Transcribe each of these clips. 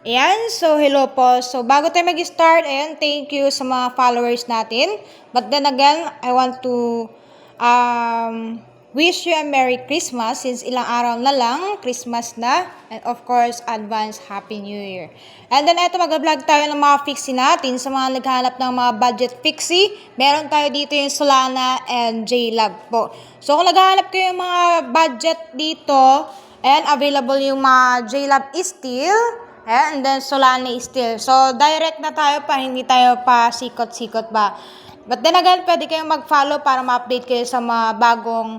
Ayan, so hello po. So bago tayo mag-start, ayan, thank you sa mga followers natin. But then again, I want to wish you a Merry Christmas since ilang araw na lang, Christmas na. And of course, advance Happy New Year. And then eto, mag-vlog tayo ng mga fixie natin sa mga naghahanap ng mga budget fixie. Meron tayo dito yung Solana and JLab po. So kung naghahanap kayo ng mga budget dito, and available yung mga JLab Steel, and then Solana Steel. So, direct na tayo pa, hindi tayo pa sikot-sikot ba. But then again, pwede kayong mag-follow para ma-update kayo sa mga bagong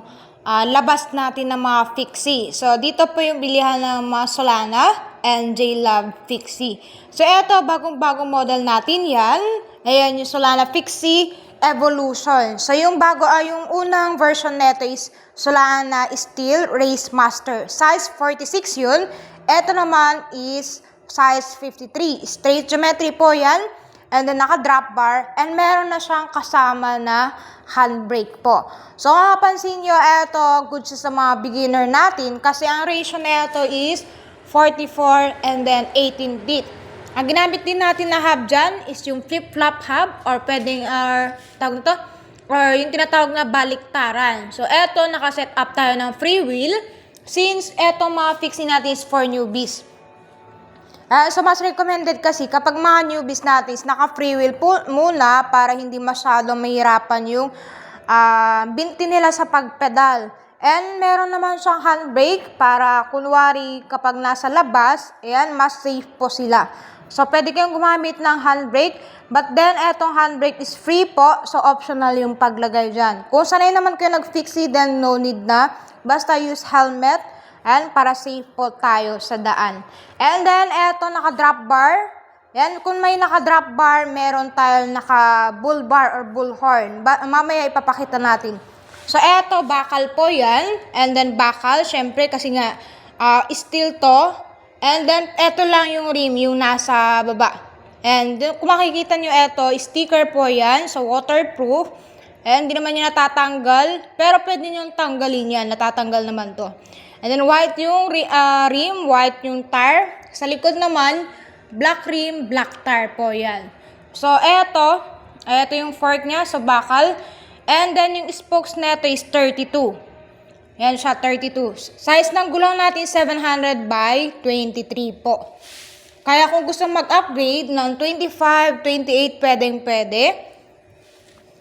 labas natin ng mga fixie. So, dito po yung bilihan ng mga Solana and JLab fixie. So, eto, bagong-bagong model natin yan. Ayan, yung Solana fixie Evolution. So, yung yung unang version nito is Solana Steel Race Master. Size 46 yun. Ito naman is size 53. Straight geometry po yan. And then naka-drop bar. And meron na siyang kasama na handbrake po. So, kung mapansin nyo, ito, good siya sa mga beginner natin. Kasi ang ratio na ito is 44 and then 18 bit. Ang ginamit din natin na hub dyan is yung flip-flop hub or pwedeng, tawag nito, or yung tinatawag na baliktaran. So, eto, nakaset up tayo ng free wheel since eto mga fixing natin is for newbies. So, mas recommended kasi kapag mga newbies natin is naka-free wheel po muna para hindi masyadong mahirapan yung binti nila sa pagpedal. And meron naman siyang handbrake para kunwari kapag nasa labas, ayan, mas safe po sila. So, pwede kayong gumamit ng handbrake, but then etong handbrake is free po, so optional yung paglagay dyan. Kung sanay naman kayo nag-fixie, then no need na. Basta use helmet, and para safe po tayo sa daan. And then, eto, naka-drop bar. Yan, kung may naka-drop bar, meron tayo naka-bull bar or bullhorn. Mamaya ipapakita natin. So, eto, bakal po yan. And then, bakal, syempre, kasi nga, steel to. And then, eto lang yung rim, yung nasa baba. And kung makikita nyo, eto, sticker po yan. So, waterproof. And hindi naman yan natatanggal. Pero pwede nyo tanggalin yan. Natatanggal naman to. And then, white yung rim, white yung tire. Sa likod naman, black rim, black tire po yan. So, eto yung fork niya, so bakal. And then, yung spokes neto is 32. Yan siya, 32. Size ng gulong natin, 700 by 23 po. Kaya kung gusto mag-upgrade ng 25, 28, pwede.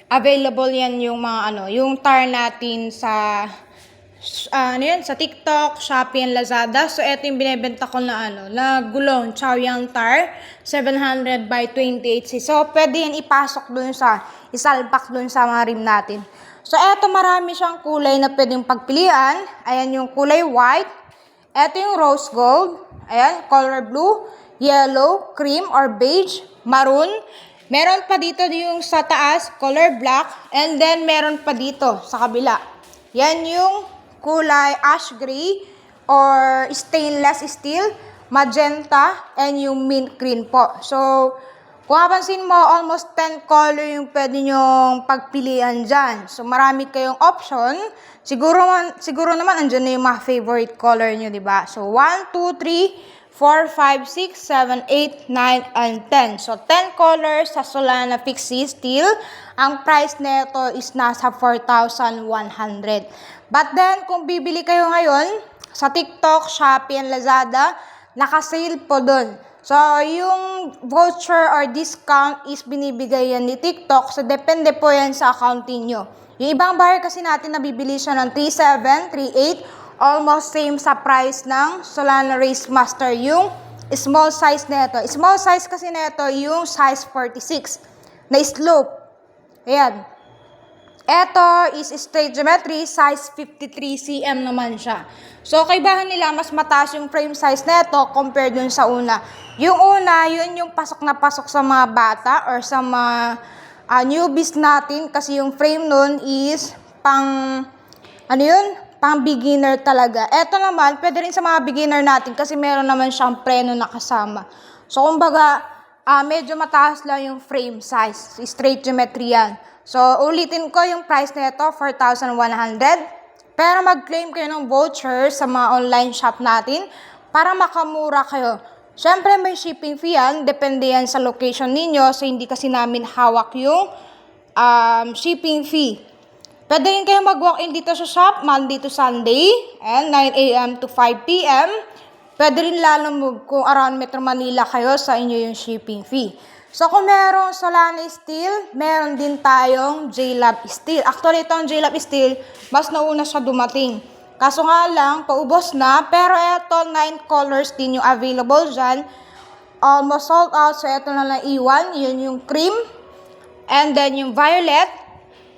Available yan yung mga yung tire natin sa sa TikTok, Shopee, and Lazada. So, ito yung binibenta ko na na gulong, Chaoyang tire, 700 by 28. So, pwede yan ipasok dun isalpak dun sa mga rim natin. So, ito marami siyang kulay na pwedeng pagpilian. Ayan yung kulay white. Ito yung rose gold. Ayan, color blue, yellow, cream or beige, maroon. Meron pa dito yung sa taas, color black. And then, meron pa dito sa kabila. Yan yung kulay ash gray or stainless steel, magenta, and yung mint green po. So, kung mapansin mo, almost 10 color yung pwede nyong pagpilian dyan. So, marami kayong option. Siguro naman, andyan na yung mga favorite color nyo, diba? So, 1, 2, 3, 4, 5, 6, 7, 8, 9, and 10. So, 10 colors sa Solana Fixie Steel. Ang price nito is nasa 4,100. But then, kung bibili kayo ngayon sa TikTok, Shopee, and Lazada, naka-sale po dun. So, yung voucher or discount is binibigay yan ni TikTok. So, depende po yan sa accounting nyo. Yung ibang buyer kasi natin, nabibili siya ng 3,700, 3,800. Almost same sa price ng Solana Race Master. Yung small size nito. Small size kasi nito yung size 46 na slope. Ayan. Ito is straight geometry, size 53 cm naman siya. So, kaibahan nila, mas mataas yung frame size nito compared dun sa una. Yung una, yun yung pasok na pasok sa mga bata or sa mga newbies natin kasi yung frame nun is pang beginner talaga. Ito naman, pwede rin sa mga beginner natin kasi meron naman siyang preno na kasama. So, kumbaga, medyo mataas lang yung frame size. Straight geometry yan. So, ulitin ko yung price na ito, 4,100. Pero mag-claim kayo ng voucher sa mga online shop natin para makamura kayo. Syempre may shipping fee yan, depende yan sa location ninyo, so hindi kasi namin hawak yung shipping fee. Pwede rin kayo mag-walk-in dito sa shop, Monday to Sunday, and 9 a.m. to 5 p.m. Pwede rin lalo kung around Metro Manila kayo, sa inyo yung shipping fee. So kung merong Solana Steel, meron din tayong JLab Steel. Actually, itong JLab Steel, mas nauna siya dumating. Kaso nga lang, paubos na, pero eto, 9 colors din yung available dyan. Almost sold out, so eto na lang iwan, yun yung cream, and then yung violet,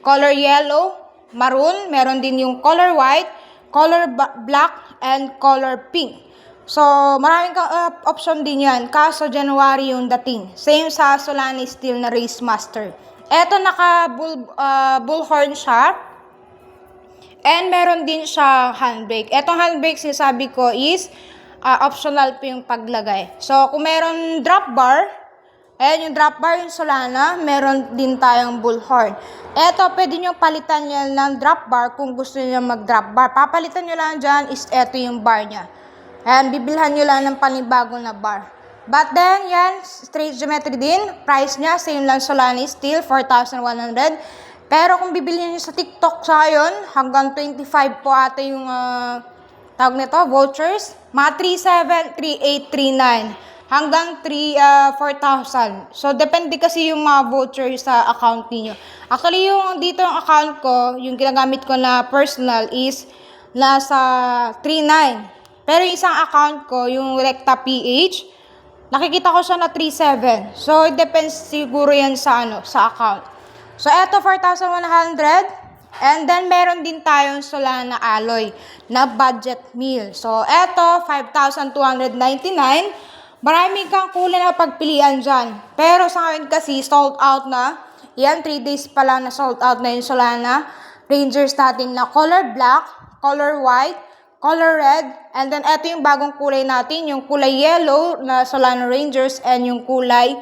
color yellow, maroon, meron din yung color white, color black, and color pink. So, maraming option din yan. Kaso, January yung dating. Same sa Solana Steel na Race Master. Eto, bullhorn siya. And meron din siya handbrake. Etong handbrake, sinasabi ko is optional po yung paglagay. So, kung meron drop bar, ayan yung drop bar yung Solana, meron din tayong bullhorn. Eto, pwede nyo palitan yan ng drop bar kung gusto nyo mag-drop bar. Papalitan nyo lang dyan is eto yung bar nya. Ayan, bibilhan nyo lang ng panibago na bar. But then, yan, straight geometry din. Price nya, same lang Solana Steel, 4,100. Pero kung bibili nyo sa TikTok sa ngayon, hanggang 25 po ata yung tawag nito, vouchers. Mga 37, 38, 39. Hanggang 4,000. So, depende kasi yung mga vouchers sa account niyo. Actually, yung dito yung account ko, yung ginagamit ko na personal is nasa 39. Pero yung isang account ko, yung Recta PH, nakikita ko siya na 37. So, it depends siguro yan sa account. So, eto 4,100. And then, meron din tayong Solana Alloy na budget meal. So, eto 5,299. Marami kang kulay na pagpilian dyan. Pero sa akin kasi, sold out na. Yan, 3 days pa lang na sold out na yung Solana Rangers natin na color black, color white, color red, and then eto yung bagong kulay natin, yung kulay yellow na Solana Rangers, and yung kulay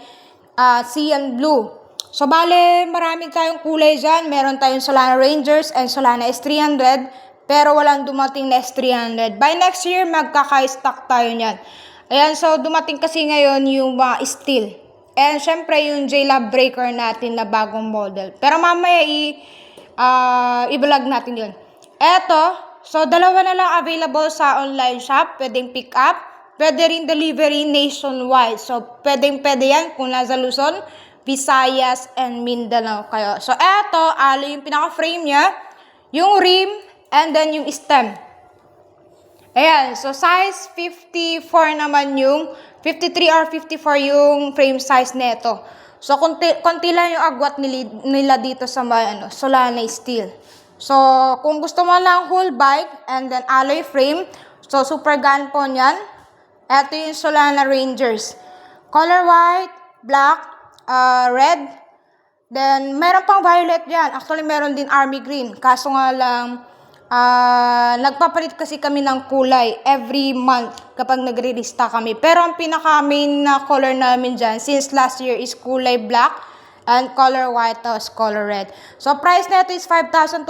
cyan blue. So, bale, maraming tayong kulay dyan. Meron tayong Solana Rangers and Solana S300, pero walang dumating na S300. By next year, magkaka-stock tayo nyan. Ayan, so dumating kasi ngayon yung mga steel. And syempre, yung JLab breaker natin na bagong model. Pero mamaya, i-vlog natin yun. Eto, so, dalawa na lang available sa online shop. Pwedeng pick up. Pwede rin delivery nationwide. So, pwede yan kung nasa Luzon, Visayas, and Mindanao kayo. So, eto, yung pinaka-frame niya, yung rim, and then yung stem. Ayan. So, size 54 naman yung, 53 or 54 yung frame size neto. So, konti lang yung agwat nila dito sa Solana Steel. So, kung gusto mo lang whole bike and then alloy frame, so super gaan po niyan. Ito yung Solana Rangers. Color white, black, red, then meron pang violet yan. Actually, meron din army green. Kaso nga lang, nagpapalit kasi kami ng kulay every month kapag nagre-restock kami. Pero ang pinaka-main na color namin dyan, since last year, is kulay black, and color white, tapos color red. So, price na ito is 5,299.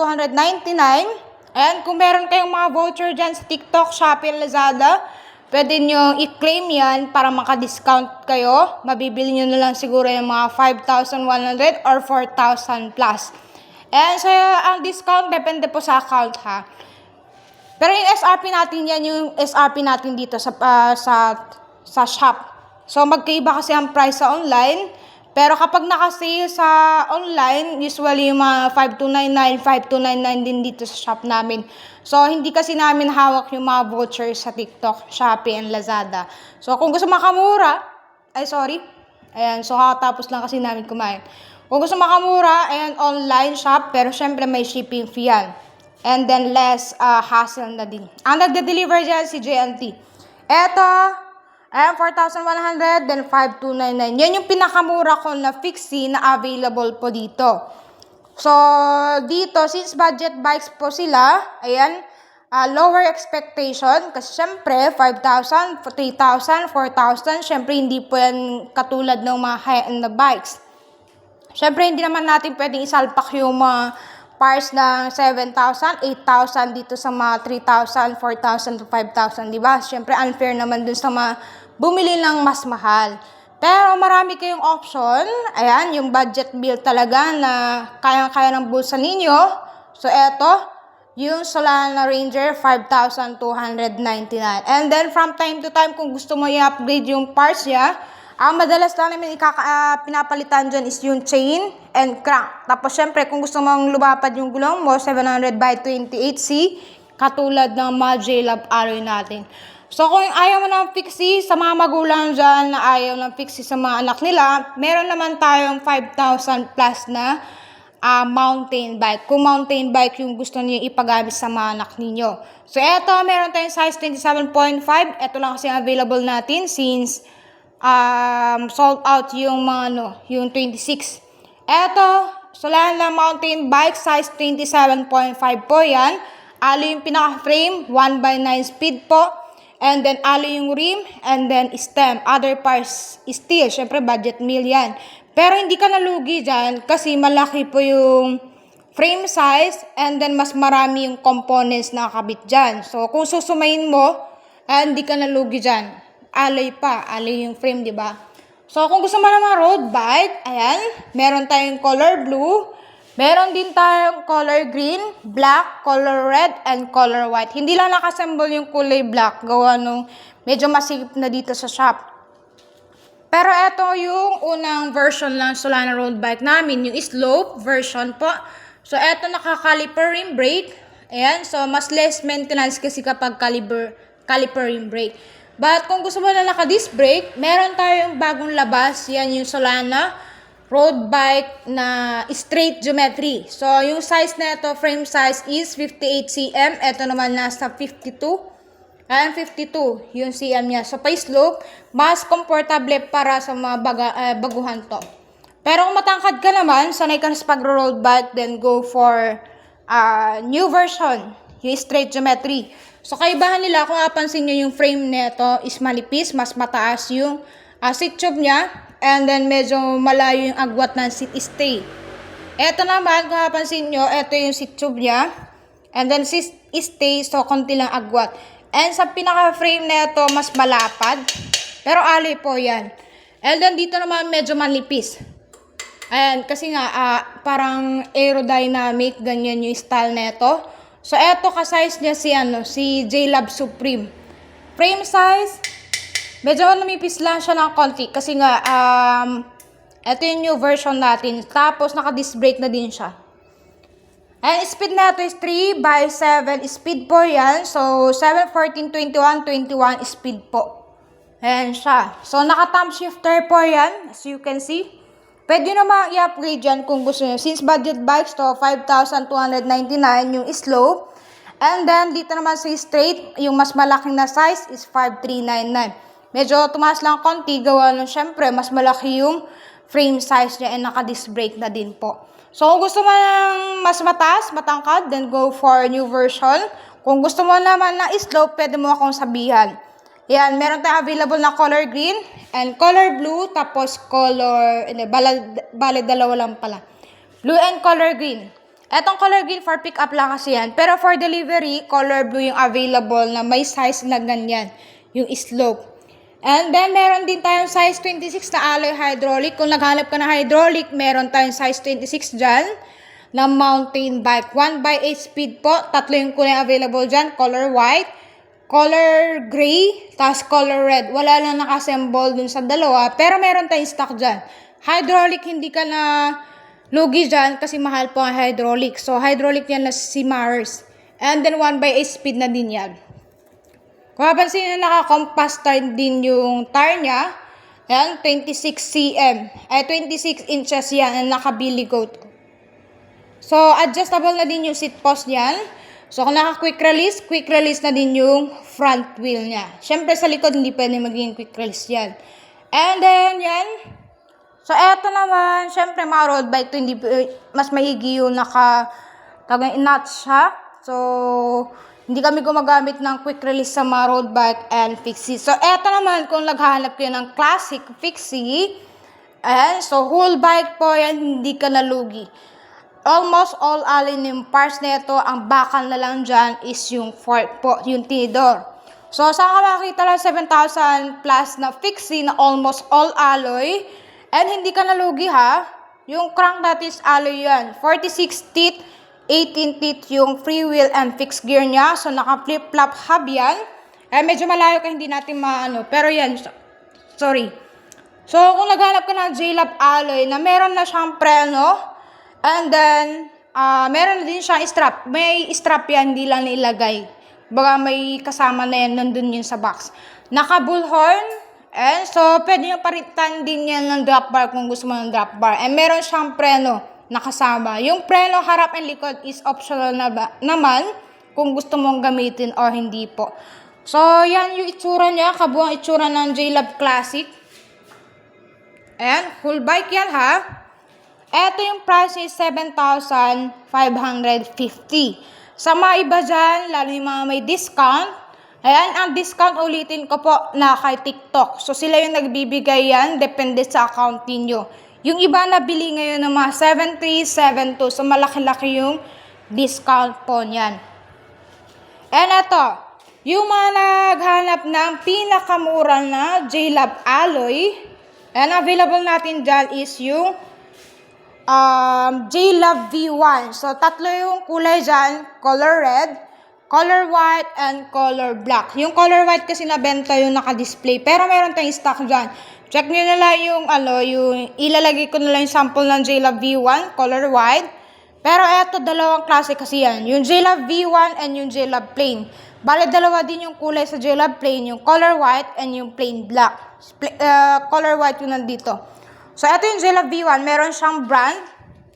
And kung meron kayong mga voucher dyan sa TikTok, Shopee, Lazada, pwede nyo i-claim yan para maka-discount kayo. Mabibili nyo na lang siguro yung mga 5,100 or 4,000 plus. And so, ang discount depende po sa account ha. Pero yung SRP natin yan, yung SRP natin dito sa shop. So, magkaiba kasi ang price sa online. Pero kapag naka-sale sa online, usually yung mga 5,299, 5,299 din dito sa shop namin. So, hindi kasi namin hawak yung mga vouchers sa TikTok, Shopee, and Lazada. So, kung gusto makamura, ayan, so kakatapos lang kasi namin kumain. Kung gusto makamura, ayan, online shop, pero syempre may shipping fee yan. And then less hassle na din. Ang nagde-deliver dyan si JNT. Eto, ayan, 4,100, then 5,299. Yan yung pinakamura ko na fixie na available po dito. So, dito, since budget bikes po sila, ayan, lower expectation. Kasi syempre, 5,000, 3,000, 4,000, syempre hindi po yan katulad ng mga high-end na bikes. Syempre, hindi naman natin pwedeng isalpak yung mga parts ng 7,000, 8,000 dito sa mga 3,000, 4,000 to 5,000, di ba? Syempre, unfair naman dun sa mga bumili ng mas mahal. Pero marami kayong option. Ayan, yung budget bill talaga na kayang-kaya ng bulsa ninyo. So, eto, yung Solana Ranger 5,299. And then, from time to time, kung gusto mo i-upgrade yung parts niya, ang madalas lang namin pinapalitan dyan is yung chain and crank. Tapos, syempre, kung gusto mong lumapad yung gulong mo, 700 by 28C, katulad ng mga J-Lab alloy natin. So, kung ayaw mo ng fixie sa mga magulang dyan na ayaw ng fixie sa mga anak nila, meron naman tayong 5,000 plus na mountain bike. Kung mountain bike yung gusto niyo ipagamit sa mga anak ninyo. So, eto, meron tayong size 27.5. Ito lang kasi available natin since sold out yung mga yung 26. Eto, Solana mountain bike size 27.5 po yan. Alloy yung pinaka-frame, 1/9 speed po. And then, alloy yung rim, and then stem. Other parts, steel. Syempre, budget meal yan. Pero hindi ka nalugi dyan kasi malaki po yung frame size and then mas marami yung components na nakakabit dyan. So, kung susumayin mo, hindi ka nalugi dyan. Alloy pa. Alloy yung frame, di ba? So, kung gusto mo naman road bike, ayan, meron tayong color blue. Meron din tayong color green, black, color red, and color white. Hindi lang nakassemble yung kulay black. Gawa nung medyo masikip na dito sa shop. Pero ito yung unang version ng Solana road bike namin. Yung slope version po. So, ito naka-caliper rim brake. Ayan. So, mas less maintenance kasi kapag caliper rim brake. But kung gusto mo na naka-disc brake, meron tayong bagong labas. Yan yung Solana road bike na straight geometry. So, yung size na ito, frame size is 58 cm. Ito naman nasa 52. Ayan, 52 yung cm niya. So, pa-slope, mas comfortable para sa mga baguhan to. Pero kung matangkad ka naman, sanay ka sa pag-road bike, then go for new version, yung straight geometry. So, kaibahan nila, kung napansin nyo yung frame nito is malipis, mas mataas yung seat tube niya. And then, medyo malayo yung agwat ng seat stay. Ito naman, kung napansin nyo, ito yung seat tube niya. And then, seat stay, so, konti lang agwat. And sa pinaka-frame na ito, mas malapad. Pero alloy po yan. And then, dito naman, medyo manipis. Ayan, kasi nga, parang aerodynamic, ganyan yung style na ito. So, ito, ka-size niya si J-Lab Supreme. Frame size, medyo namipis lang siya ng konti kasi nga, ito yung new version natin. Tapos, naka-disc brake na din siya. And speed na ito is 3/7 speed po yan. So, 7, 14, 21, 21 speed po. Ayan siya. So, naka-thumb shifter po yan. As you can see. Pwede naman i-upgrade yan kung gusto nyo. Since budget bikes to, 5,299 yung slope. And then, dito naman sa straight, yung mas malaking na size is 5,399. Medyo tumaas lang konti, gawa nun syempre, mas malaki yung frame size niya and naka-disc brake na din po. So, kung gusto mo ng mas mataas, matangkad, then go for new version. Kung gusto mo naman na slope, pwede mo akong sabihan. Yan, meron tayong available na color green and color blue, tapos color, bale dalawa lang pala. Blue and color green. Etong color green for pick up lang kasi yan. Pero for delivery, color blue yung available na may size na ganyan, yung slope. And then, meron din tayong size 26 na alloy hydraulic. Kung naghanap ka ng hydraulic, meron tayong size 26 dyan na mountain bike. 1/8 speed po. Tatlo yung kulay available dyan. Color white, color gray, tapos color red. Wala lang naka-assemble dun sa dalawa. Pero meron tayong stock dyan. Hydraulic, hindi ka na lugi dyan kasi mahal po ang hydraulic. So, hydraulic yan na si Mars. And then, 1/8 speed na din yan. Kung mapansin nyo, naka-compass din yung tire niya. Ayan, 26 cm. 26 inches yan, and naka-billy goat. So, adjustable na din yung seat post niyan. So, kung naka-quick release na din yung front wheel niya. Siyempre, sa likod, hindi pwede maging quick release yan. And then, yan. So, eto naman, siyempre, mga road bike to, hindi, mas maigi yung naka-nuts siya. So, hindi kami gumagamit ng quick release sa mga road bike and fixie. So, eto naman, kung naghahanap kayo ng classic fixie, ayan, so whole bike po yan, hindi ka nalugi. Almost all aluminum parts na ito, ang bakal na lang dyan is yung fork po, yung tinidor. So, saan ka makakita lang 7,000 plus na fixie na almost all alloy? And hindi ka nalugi ha. Yung crank natin is alloy yan. 46 teeth, 18 teeth yung free wheel and fixed gear niya. So, naka-flip-flop hub yan. Medyo malayo ka, hindi natin maano. Pero yan, sorry. So, kung naghanap ka ng J-Lab alloy na meron na siyang preno, and then, meron na din siyang strap. May strap yan, hindi lang nailagay. Baga may kasama na yan, nandun yun sa box. Naka-bullhorn, and so, pwede nyo paritan din yan ng drop bar kung gusto mo ng drop bar. And meron siyang preno nakasama. Yung preno harap and likod is optional naman kung gusto mong gamitin or hindi po. So, yan yung itsura niya, kabuang itsura ng J-Lab Classic. And, full bike yan ha. Ito yung price is 7,550. Sa mga iba dyan, lalo yung mga may discount, ayan, ang discount ulitin ko po na kay TikTok. So, sila yung nagbibigay yan, depende sa account ninyo. Yung iba nabili ngayon ng mga 7372, so malaki-laki yung discount po niyan. And ito, yung mga naghanap ng pinakamura na J-Lab alloy, and available natin dyan is yung J-Lab V1. So, tatlo yung kulay dyan, color red, color white, and color black. Yung color white kasi nabenta yung naka-display, pero meron tayong stock dyan. Check nyo na lang yung ilalagay ko na lang yung sample ng J-Lab V1, color white. Pero eto, dalawang klase kasi yan. Yung J-Lab V1 and yung J-Lab plain. Bale, dalawa din yung kulay sa J-Lab plain, yung color white and yung plain black. Color white yung nandito. So, ito yung J-Lab V1. Meron siyang brand.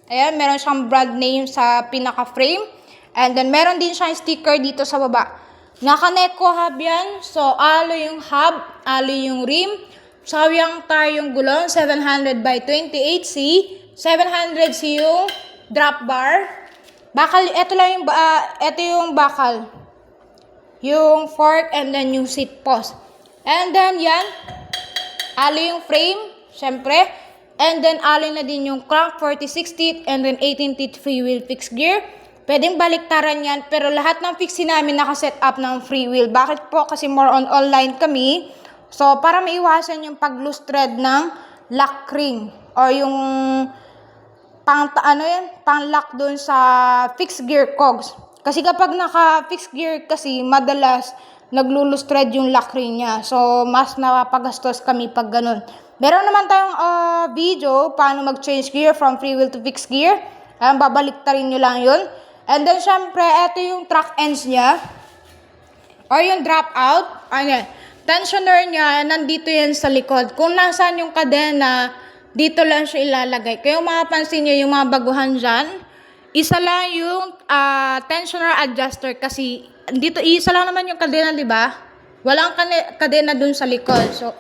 Ayan, meron siyang brand name sa pinaka-frame. And then, meron din siyang sticker dito sa baba. Naka-Neko hub yan. So, alloy yung hub, alloy yung rim. Sawyang tire yung gulong, 700 by 28C. 700C yung drop bar. Bakal, ito yung bakal. Yung fork and then yung seat post. And then, yan. Alloy yung frame, syempre. And then, alloy na din yung crank, 46 teeth, and then 18 teeth free wheel fixed gear. Pwedeng baliktaran yan, pero lahat ng fixie namin nakaset up ng free wheel. Bakit po? Kasi more on online kami. So, para maiwasan yung pag-loose thread ng lock ring or yung pang-lock dun sa fixed gear cogs. Kasi kapag naka-fixed gear kasi, madalas naglo-loose thread yung lock ring niya. So, mas napapagastos kami pag ganun. Meron naman tayong video paano mag-change gear from free wheel to fixed gear. Babaliktarin nyo lang yun. And then, syempre, ito yung track ends niya. Or yung drop out. Ayan. Tensioner niya, nandito yan sa likod. Kung nasaan yung kadena, dito lang siya ilalagay. Kaya mapapansin nyo yung mga baguhan dyan, isa lang yung tensioner adjuster kasi dito isa lang naman yung kadena, di ba? Walang kadena dun sa likod. So,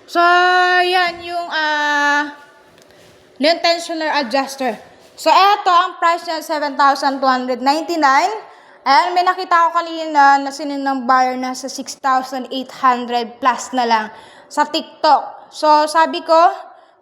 So, yan yung tensioner adjuster. So, eto ang price niya 7,299. And may nakita ko kanina na sinin ng buyer na sa 6,800 plus na lang sa TikTok. So, sabi ko,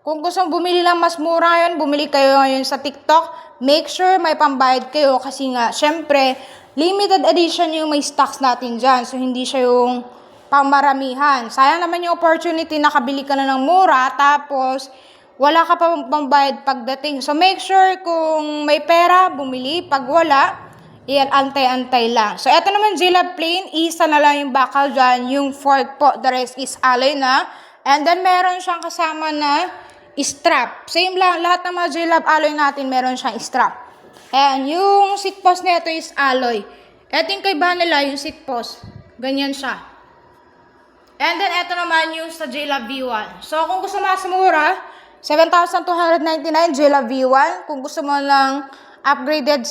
kung gusto bumili lang mas mura yun, bumili kayo ngayon sa TikTok. Make sure may pambayad kayo kasi nga, syempre, limited edition yung may stocks natin dyan. So, hindi siya yung pangmaramihan. Sayang naman yung opportunity na kabili ka na ng mura, tapos wala ka pa pambayad pagdating. So, make sure kung may pera, bumili. Pag wala, iyan, antay-antay lang. So, eto naman, J-Lab plain, isa na lang yung bakal dyan. Yung fork po, the rest is alloy na. And then, meron siyang kasama na strap. Same lang, lahat ng mga J-Lab alloy natin, meron siyang strap. And yung seat post nito is alloy. Eto yung kaibahan nila, yung seat post. Ganyan siya. And then, eto naman yung sa J-Lab V1. So, kung gusto mas mura, 7,299 J-Lab V1. Kung gusto mo lang upgraded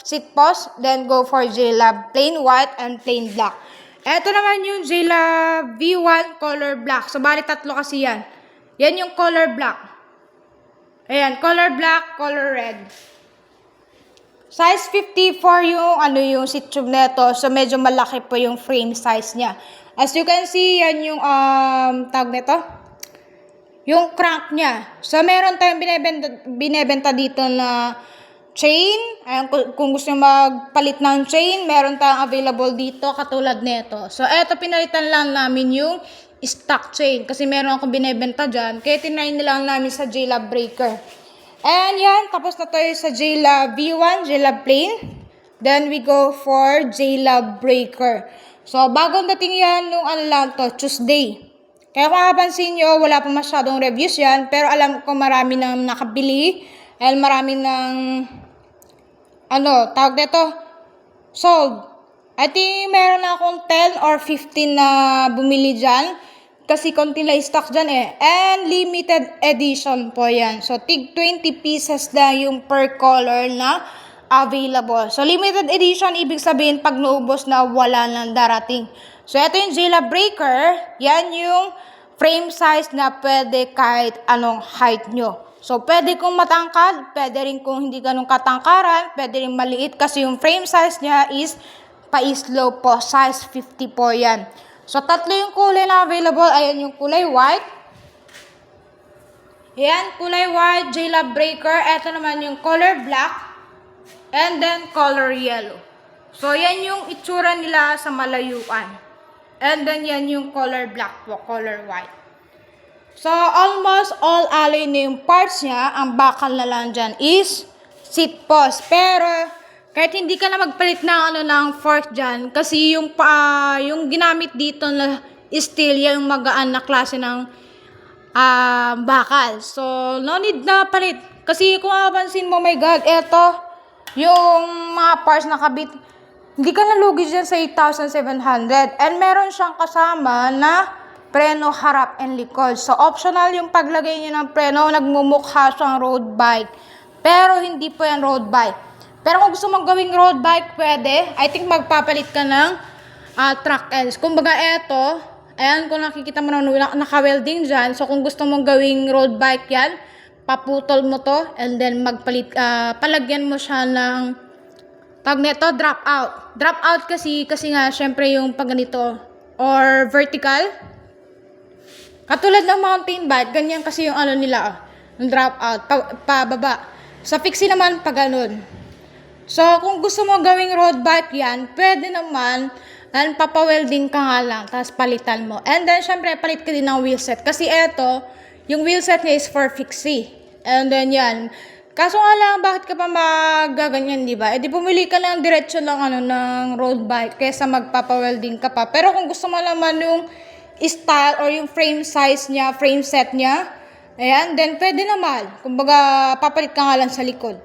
seat post, then go for J-Lab plain white and plain black. Eto naman yung J-Lab V1 color black. So, bali tatlo kasi yan. Yan yung color black. Ayan, color black, color red. Size 54 yung seat tube nito. So, medyo malaki po yung frame size niya. As you can see, yan yung tag nito. Yung crank niya. So, meron tayong binebenta dito na chain. Ayan, kung gusto nyo magpalit ng chain, meron tayong available dito katulad nito. So, eto pinalitan lang namin yung stock chain kasi meron akong binebenta dyan. Kaya tinry nilang namin sa JLab Breaker. And yan, tapos na tayo sa JLab V1, JLab Plain. Then we go for JLab Breaker. So, bagong dating yan nung ano lang to, Tuesday. Kaya kung mapapansin nyo, wala pa masyadong reviews yan. Pero alam ko marami nang nakabili. And marami ng tawag nito, sold. I think meron na akong 10 or 15 na bumili dyan. Kasi konti lang stock dyan eh. And limited edition po yan. So, tig 20 pieces na yung per color na available. So, limited edition, ibig sabihin pag naubos na wala nang darating. So, ito yung JLab Breaker. Yan yung frame size na pwede kahit anong height nyo. So, pwede kung matangkad, pwede rin kung hindi ganun katangkaran, pwede rin maliit kasi yung frame size niya is pa-slow po, size 50 po yan. So, tatlo yung kulay na available. Ayan yung kulay white. Ayan, kulay white, JLab Breaker. Ito naman yung color black. And then, color yellow. So, yan yung itsura nila sa malayuan. And then, yan yung color black po, color white. So, almost all alloy na yung parts niya, ang bakal na lang dyan is seat post. Pero, kahit hindi ka na magpalit ng fork dyan, kasi yung ginamit dito na steel, yung magaan na klase ng bakal. So, no need na palit. Kasi kung mapapansin mo, my God, eto, yung mga parts na kabit, hindi ka nalugi dyan sa 8,700. And meron siyang kasama na preno harap and likod. So, optional yung paglagay niyo ng preno, nagmumukha siyang road bike. Pero, hindi po yan road bike. Pero kung gusto mong gawing road bike, pwede. I think magpapalit ka ng track ends. Kumbaga, eto, ayan, kung nakikita mo na naka-welding dyan. So, kung gusto mong gawing road bike yan, paputol mo to, and then palagyan mo siya ng, tag neto, drop out. Drop out kasi nga, syempre yung pag ganito, or vertical. Katulad ng mountain bike, ganyan kasi yung nila, yung drop out, pababa. Sa fixie naman, pag ganun. So, kung gusto mo gawing road bike yan, pwede naman, and papawelding ka nga lang, tapos palitan mo. And then, syempre, palit ka din ng wheelset. Kasi eto, yung wheelset niya is for fixie. And then, yan. Kaso nga lang, bakit ka pa magaganyan, di ba? Eh, di bumili ka lang diretso lang ng road bike, kaysa magpapawelding ka pa. Pero kung gusto mo naman yung style or yung frame size niya, frame set niya, ayan, then pwede naman. Kumbaga, papalit ka nga lang sa likod.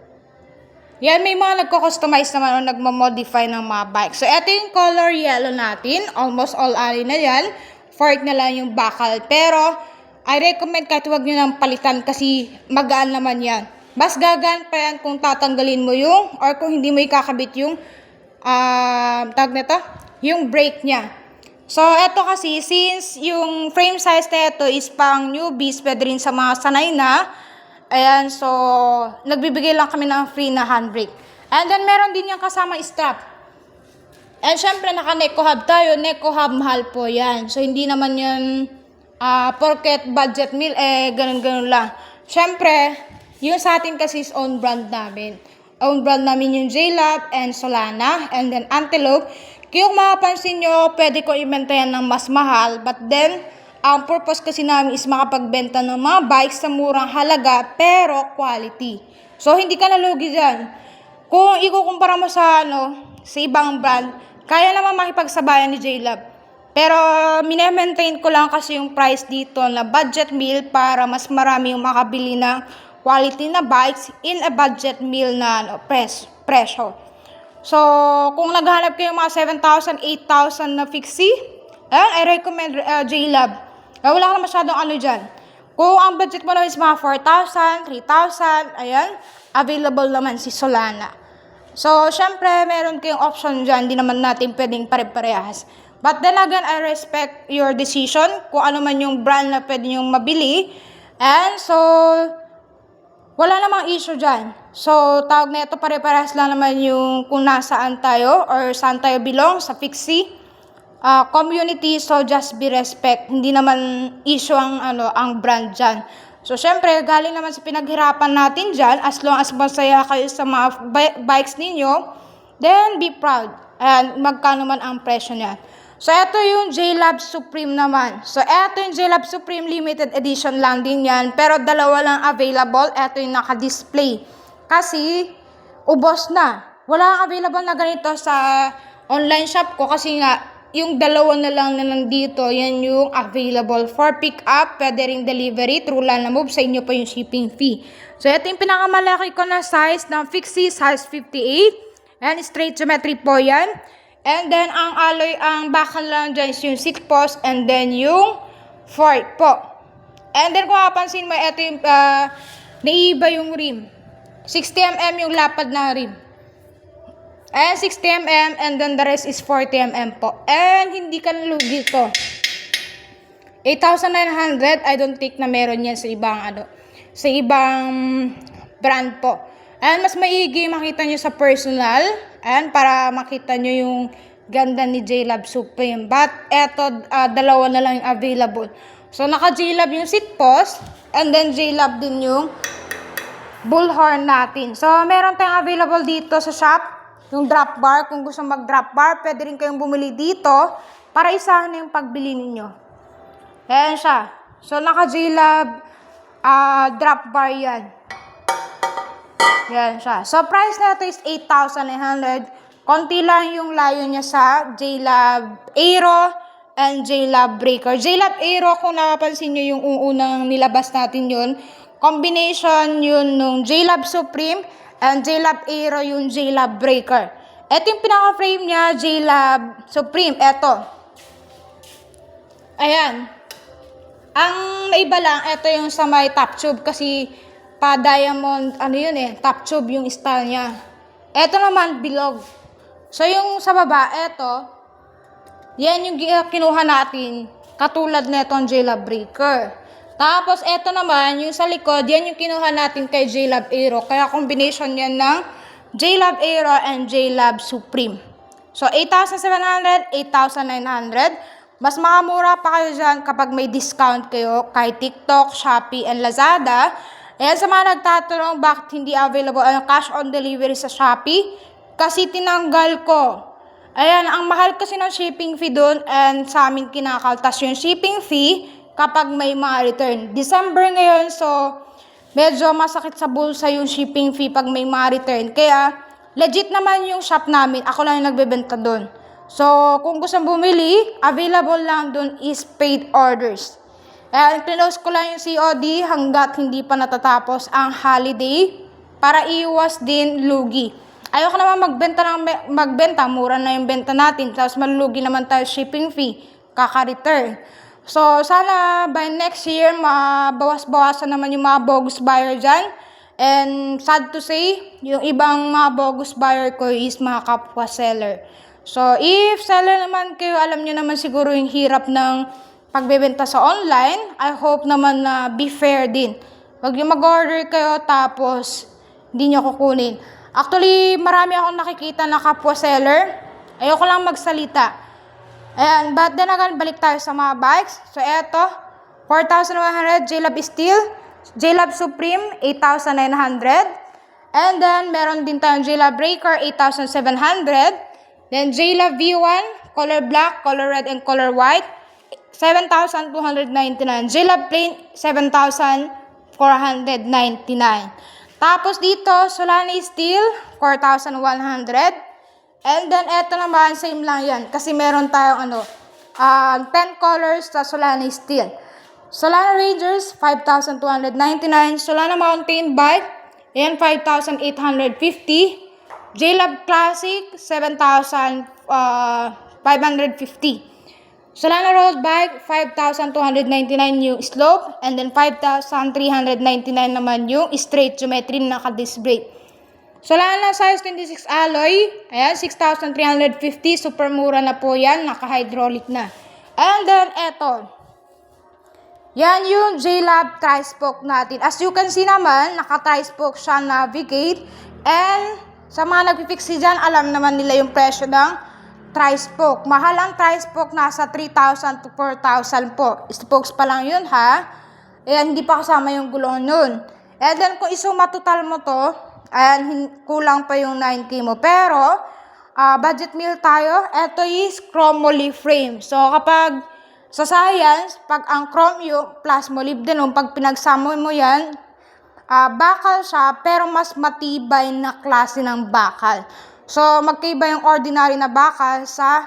Yan, may mga nagko-customize naman o nagmo-modify ng mga bike. So, ito yung color yellow natin. Almost all alloy na yan. Fork na lang yung bakal. Pero, I recommend kahit huwag nyo nang palitan kasi magaan naman yan. Mas gagaan pa yan kung tatanggalin mo yung, or kung hindi mo ikakabit yung, tag nito, yung brake niya. So, eto kasi, since yung frame size na ito is pang newbies, pwede rin sa mga sanay na. Ayan, so, nagbibigay lang kami ng free na handbrake. And then, meron din yung kasama strap. And syempre, naka-Neko hub tayo. Neko hub, mahal po yan. So, hindi naman yan, porket budget meal, ganun-ganun lang. Syempre, yung sa atin kasi is own brand namin. Own brand namin yung JLab and Solana, and then Antelope. Kaya kung makapansin nyo, pwede ko ibenta yan ng mas mahal. But then, ang purpose kasi namin is makapagbenta ng mga bikes sa murang halaga, pero quality. So, hindi ka nalugi dyan. Kung ikukumpara mo sa ibang brand, kaya naman makipagsabayan ni JLab. Pero, minemaintain ko lang kasi yung price dito na budget meal para mas marami yung makabili na quality na bikes in a budget meal na presyo. So, kung naghanap kayo mga 7,000, 8,000 na fixie, I recommend JLab. Wala ka na masyadong dyan. Kung ang budget mo naman is mga 4,000, 3,000, ayan, available naman si Solana. So, syempre, meron kayong option dyan. Hindi naman natin pwedeng pare-parehas. But then again, I respect your decision kung ano man yung brand na pwede nyong mabili. And so, wala namang issue dyan. So, tawag na ito, pare-parehas lang naman yung kung nasaan tayo or saan tayo belong sa fixie community. So, just be respect. Hindi naman issue ang brand dyan. So, syempre, galing naman sa pinaghirapan natin dyan, as long as masaya kayo sa mga bikes ninyo, then be proud. And magkano man ang presyo niyan. So, ito yung J-Lab Supreme naman. So, ito yung J-Lab Supreme Limited Edition lang din yan. Pero dalawa lang available. Ito yung naka-display. Kasi, ubos na. Wala kang available na ganito sa online shop ko. Kasi nga, yung dalawa na lang na nandito, yan yung available for pick-up. Pwede ring delivery through Lalamove. Sa inyo pa yung shipping fee. So, ito yung pinakamalaki ko na size ng Fixie, size 58. And straight geometry po yan. And then, ang alloy, ang bakal lang dyan is yung seat post and then yung fork po. And then, kung mapapansin mo, ito yung naiiba yung rim. 60mm yung lapad na rim. And 60mm and then the rest is 40mm po. And hindi ka nalugi to. 8,900, I don't think na meron yan sa ibang brand po. And mas maigi makita nyo sa personal. And para makita nyo yung ganda ni J-Lab Supreme. But eto, dalawa na lang yung available. So naka J-Lab yung seat post. And then J-Lab din yung bullhorn natin. So meron tayong available dito sa shop. Yung drop bar. Kung gusto mag-drop bar, pwede rin kayong bumili dito. Para isahan na yung pagbili ninyo. Ayan siya. So naka J-Lab drop bar yan. Yan siya. So, price na ito is 8,900. Konti lang yung layo niya sa J-Lab Aero and J-Lab Breaker. J-Lab Aero, kung napapansin nyo yung unang nilabas natin yun, combination yun nung J-Lab Supreme and J-Lab Aero yung J-Lab Breaker. Ito yung pinaka-frame niya, J-Lab Supreme. Ito. Ayan. Ang naiba lang, ito yung sa may top tube kasi pa-diamond, top tube yung style niya. Ito naman, bilog. So, yung sa baba, ito, yan yung kinuha natin, katulad na itong J-Lab Breaker. Tapos, ito naman, yung sa likod, yan yung kinuha natin kay J-Lab Aero. Kaya, combination yan ng J-Lab Aero and J-Lab Supreme. So, 8,700, 8,900. Mas makamura pa kayo dyan kapag may discount kayo kay TikTok, Shopee, and Lazada. Ayan, sa mga nagtatanong bakit hindi available ang cash on delivery sa Shopee, kasi tinanggal ko. Ayan, ang mahal kasi ng shipping fee doon and sa amin kinakaltas yung shipping fee kapag may mga return. December ngayon, so medyo masakit sa bulsa yung shipping fee pag may mga return. Kaya legit naman yung shop namin, ako lang yung nagbebenta doon. So, kung gusto bumili, available lang doon is paid orders. Close ko lang yung COD hanggat hindi pa natatapos ang holiday para iwas din lugi. Ayoko naman magbenta, mura na yung benta natin, tapos malulugi naman tayo shipping fee, kaka-return. So, sana by next year, mabawas-bawasan naman yung mga bogus buyer dyan. And sad to say, yung ibang mga bogus buyer ko is mga kapwa seller. So, if seller naman kayo, alam nyo naman siguro yung hirap ng pagbebenta sa online. I hope naman na be fair din. Huwag yung mag-order kayo tapos hindi nyo kukunin. Actually, marami akong nakikita na kapwa seller. Ayoko lang magsalita. Ayan, but then again, balik tayo sa mga bikes. So, eto, 4,100 J-Lab Steel. J-Lab Supreme, 8,900. And then, meron din tayong J-Lab Breaker, 8,700. Then, J-Lab V1, color black, color red, and color white, 7,299. J-Lab Plain, 7,499. Tapos dito, Solani Steel, 4,100. And then, eto naman, same lang yan. Kasi meron tayong 10 colors sa Solani Steel. Solana Rangers, 5,299. Solana Mountain Bike, yan, 5,850. J-Lab Classic, 7,550. Solana Road Bike, 5,299 yung slope. And then 5,399 naman yung straight geometry na naka-disc brake. Solana size 26 alloy, ayan, 6,350. Super mura na po yan, naka-hydraulic na. And then, eto. Yan yung J-Lab tri-spoke natin. As you can see naman, naka-tri-spoke siya navigate. And sa mga nagpipiksi dyan, alam naman nila yung presyo ng tri-spoke. Mahal ang tri-spoke, nasa 3,000 to 4,000 po. Spokes pa lang yun, ha? Ayan, hindi pa kasama yung gulong nun. And then, kung isuma total mo to, ayan, kulang pa yung 9K mo. Pero, budget meal tayo, ito is chromoly frame. So, kapag sa science, pag ang chrome yung plus molybdenum, pag pinagsama mo yan, bakal siya, pero mas matibay na klase ng bakal. So, magkaiba yung ordinary na bakal sa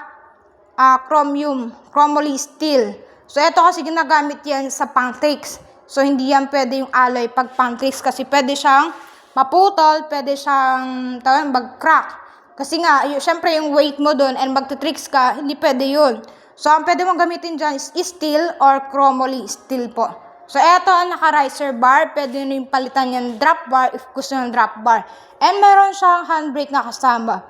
chromoly steel. So, ito kasi ginagamit yan sa pancakes. So, hindi yan pwede yung alloy pag pancakes kasi pwede siyang maputol, pwede siyang mag-crack. Kasi nga, syempre yung weight mo doon and magtitricks ka, hindi pwede yun. So, ang pwede mong gamitin dyan is steel or chromoly steel po. So, eto ang naka-riser bar. Pwede nyo yung palitan yung drop bar if gusto nyo drop bar. And meron siyang handbrake na kasama.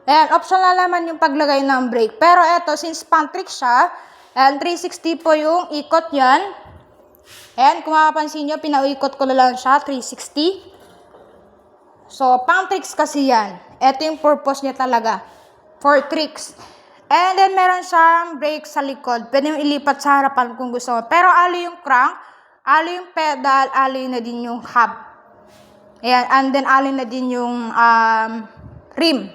Ayan, optional naman yung paglagay ng brake. Pero eto, since pancakes siya, and 360 po yung ikot yan. Ayan, kung makapansin nyo, pinauikot ko na lang siya, 360. So, pancakes kasi yan. Ito yung purpose niya talaga. For tricks. And then, meron siyang brake sa likod. Pwede yung ilipat sa harapan kung gusto mo. Pero, ali yung crank, ali yung pedal, ali na din yung hub. Ayan, and then, ali na din yung rim.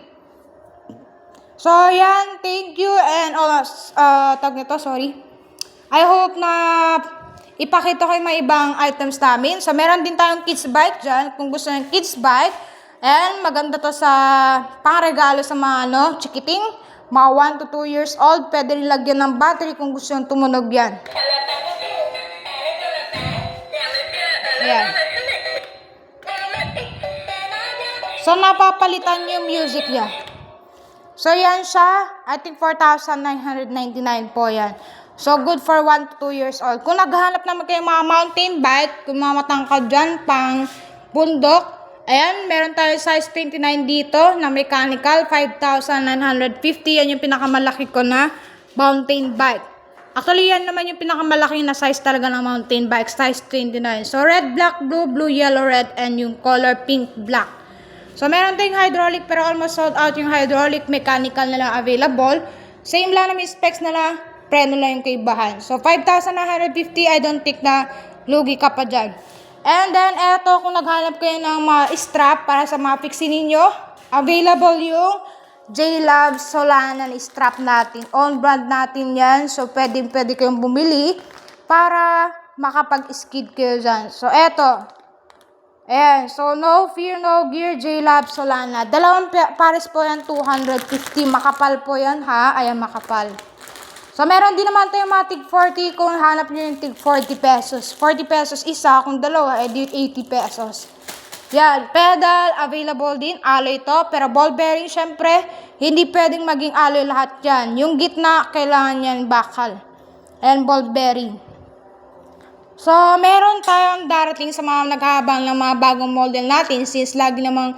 So, yan. Thank you. And, tag nito, sorry. I hope na ipakita ko yung mga ibang items namin. So, meron din tayong kids bike dyan. Kung gusto ng kids bike. And, maganda to sa pangregalo sa mga, chikiting. Mga 1 to 2 years old. Pwede nilagyan ng battery kung gusto yung tumunog yan. Ayan. So, napapalitan yung music niya. So, yan siya. I think 4,999 po yan. So, good for 1 to 2 years old. Kung naghahanap naman kayo mga mountain bike, kung mga matangkad dyan, pang bundok, ayan, meron tayo size 29 dito na mechanical, 5,950. Yan yung pinakamalaki ko na mountain bike. Actually, yan naman yung pinakamalaki na size talaga ng mountain bike, size 29. So, red, black, blue, blue, yellow, red, and yung color pink, black. So, meron tayong hydraulic pero almost sold out yung hydraulic. Mechanical na lang available. Same lang naman specs na lang. Preno lang yung kaibahan. So, 5,950. I don't think na lugi ka pa dyan. And then, eto, kung naghanap kayo ng mga strap para sa mga fixie ninyo, available yung J-Lab Solana strap natin. On brand natin yan. So, pwede kayong bumili para makapag-skid kayo dyan. So, eto. Ayan, so no fear, no gear, J-Lab Solana. Dalawang pares po yan, 250. Makapal po yan, ha? Ayan, makapal. So, meron din naman tayo mga tig 40 kung hanap nyo yung tig 40 pesos. 40 pesos isa, kung dalawa, edi 80 pesos. Yan, pedal, available din, alloy to. Pero ball bearing, syempre, hindi pwedeng maging alloy lahat yan. Yung gitna, kailangan yan bakal. And ball bearing. So, meron tayong darating sa mga naghahabang ng mga bagong model natin since lagi namang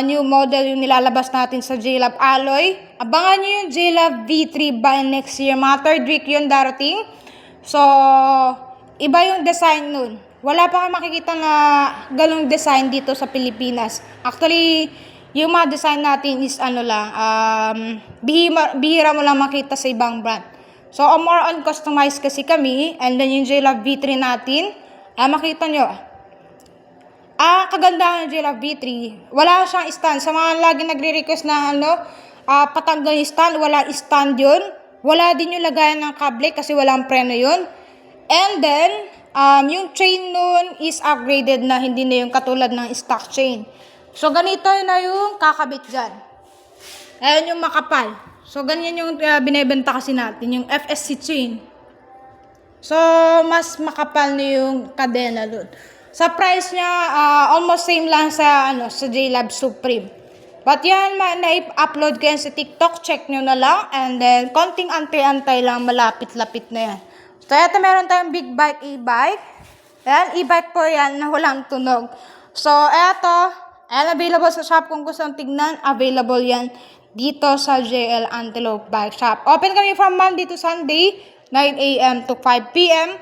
new model yung nilalabas natin sa J-Lab Alloy. Abangan nyo yung J-Lab V3 by next year. Mga third week yun darating. So, iba yung design nun. Wala pa kayo makikita na ganong design dito sa Pilipinas. Actually, yung mga design natin is bihira mo lang makita sa ibang brand. So, more on customized kasi kami. And then yung J-Lab V3 natin, makita nyo. Kagandahan ng J-Lab V3, wala siyang stand. Sa mga lagi nagre-request na patanggal yung stand, wala stand yun. Wala din yung lagayan ng kable kasi walang preno yun. And then, yung chain nun is upgraded na hindi na yung katulad ng stock chain. So, ganito na yung kakabit dyan. Ayan yung makapal. So, ganyan yung binibenta kasi natin, yung FSC chain. So, mas makapal na yung kadena doon. Sa price niya, almost same lang sa J-Lab Supreme. But yan, na-upload ko yan sa TikTok, check nyo na lang. And then, konting antay-antay lang, malapit-lapit na yan. So, eto meron tayong big bike, e-bike. Ayan, e-bike po yan na walang tunog. So, eto, available sa shop kung gusto tignan, available yan dito sa JL Antelope Bike Shop. Open kami from Monday to Sunday, 9 a.m. to 5 p.m.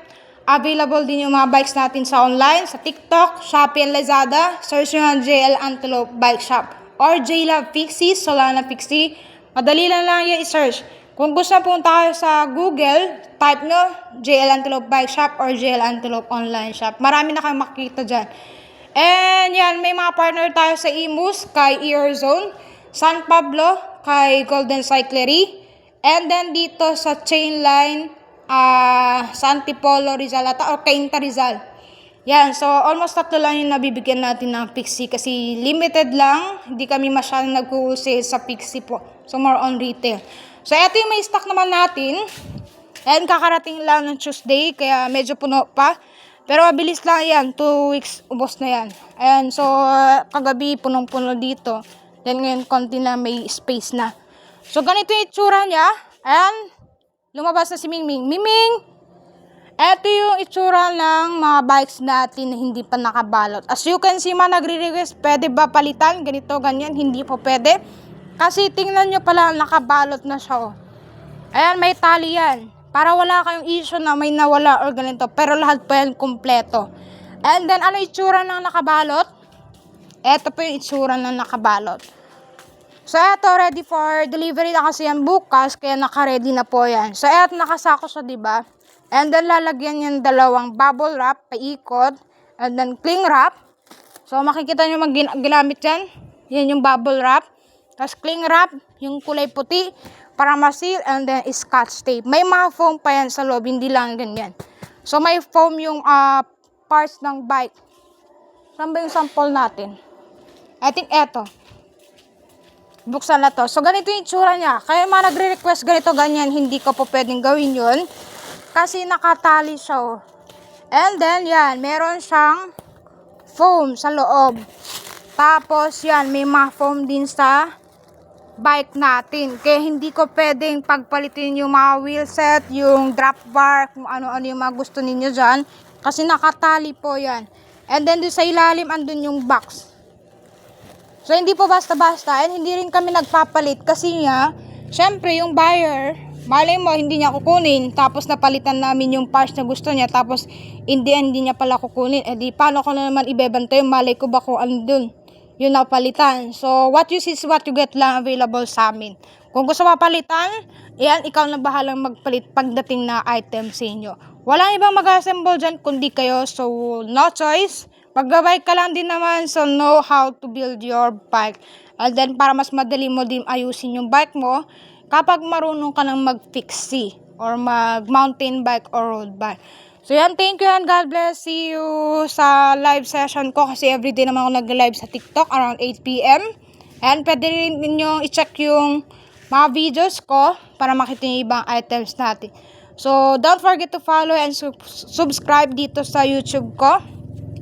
Available din yung mga bikes natin sa online, sa TikTok, Shopee, and Lazada. Search nyo ang JL Antelope Bike Shop or J-Lab Fixie, Solana Fixie. Madali lang yung i-search. Kung gusto na punta kayo sa Google, type nyo JL Antelope Bike Shop or JL Antelope Online Shop. Marami na kayong makikita dyan. And yan, may mga partner tayo sa Imus, kay Earzone, San Pablo, kay Golden Cyclery, and then dito sa Chainline, sa Antipolo Rizal ata, or Cainta Rizal. Yan, so almost tatlo lang yung nabibigyan natin ng Pixie kasi limited lang, hindi kami masyadong nag-sale sa Pixie po. So more on retail. So ito yung may stock naman natin. And kakarating lang ng Tuesday, kaya medyo puno pa. Pero mabilis lang yan, 2 weeks ubos na yan. Ayan, so kagabi punong-puno dito. Then ngayon konti na may space na. So ganito yung itsura niya. Ayan, lumabas na si Mingming. Mingming! Ito yung itsura ng mga bikes natin na hindi pa nakabalot. As you can see, nagre-request, pwede ba palitan? Ganito, ganyan, hindi po pwede. Kasi tingnan nyo pala, nakabalot na siya. Oh. Ayan, may tali yan. Para wala kayong issue na may nawala or ganito. Pero lahat po yan kumpleto. And then, ano itsura ng nakabalot? Ito po yung itsura ng nakabalot. So, eto, ready for delivery na kasi yan bukas. Kaya naka-ready na po yan. So, eto, nakasako siya, diba? And then, lalagyan yung dalawang bubble wrap, paikot. And then, cling wrap. So, makikita nyo ginamit yan. Yan yung bubble wrap. Tapos, cling wrap, yung kulay puti, para ma-seal. And then, scotch tape. May mga foam pa yan sa loob, hindi lang ganyan. So, may foam yung parts ng bike. Saan ba yung sample natin? I think eto. Buksan na to. So, ganito yung itsura niya. Kaya mga nagre-request ganito, ganyan, hindi ko po pwedeng gawin yun. Kasi nakatali siya. Oh. And then, yan, meron siyang foam sa loob. Tapos, yan, may mga foam din sa bike natin. Kaya hindi ko pwedeng pagpalitin yung mga wheel set, yung drop bar, kung ano-ano yung mga gusto ninyo dyan. Kasi nakatali po yan. And then, doon sa ilalim, andun yung box. So, hindi po basta-basta. And hindi rin kami nagpapalit. Kasi nga, syempre, yung buyer, malay mo, hindi niya kukunin. Tapos, napalitan namin yung parts na gusto niya. Tapos, hindi niya pala kukunin. Eh, di, paano ko na naman ibebenta yung malay ko ba kung ano dun? Yung napalitan. So, what you see is what you get lang available sa amin. Kung gusto mapalitan, yan, ikaw na bahalang magpalit pagdating na item sa inyo. Walang ibang mag-assemble dyan kundi kayo. So, no choice. Pag-bike ka lang din naman, so know how to build your bike. And then, para mas madali mo din ayusin yung bike mo, kapag marunong ka ng mag-fixie or mag-mountain bike or road bike. So, yan, thank you and God bless. See you sa live session ko kasi everyday naman ako nag-live sa TikTok around 8 p.m. And pwede rin ninyong i-check yung mga videos ko para makita yung ibang items natin. So, don't forget to follow and subscribe dito sa YouTube ko.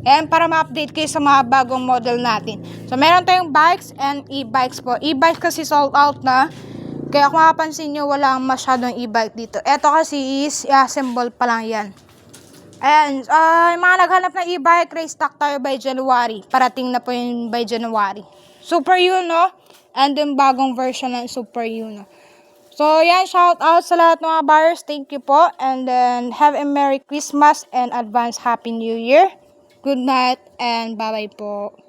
And para ma-update kayo sa mga bagong model natin. So, meron tayong bikes and e-bikes po. E-bikes kasi sold out na. Kaya kung mapapansin nyo, wala masyadong e-bike dito. Ito kasi is i-assemble pa lang yan. And, yung mga naghanap ng e-bike, restock tayo by January. Parating na po yun by January. Super Uno. And yung bagong version ng Super Uno. So, yan, shout out sa lahat ng mga buyers. Thank you po. And then, have a Merry Christmas and advance Happy New Year. Good night and bye-bye po.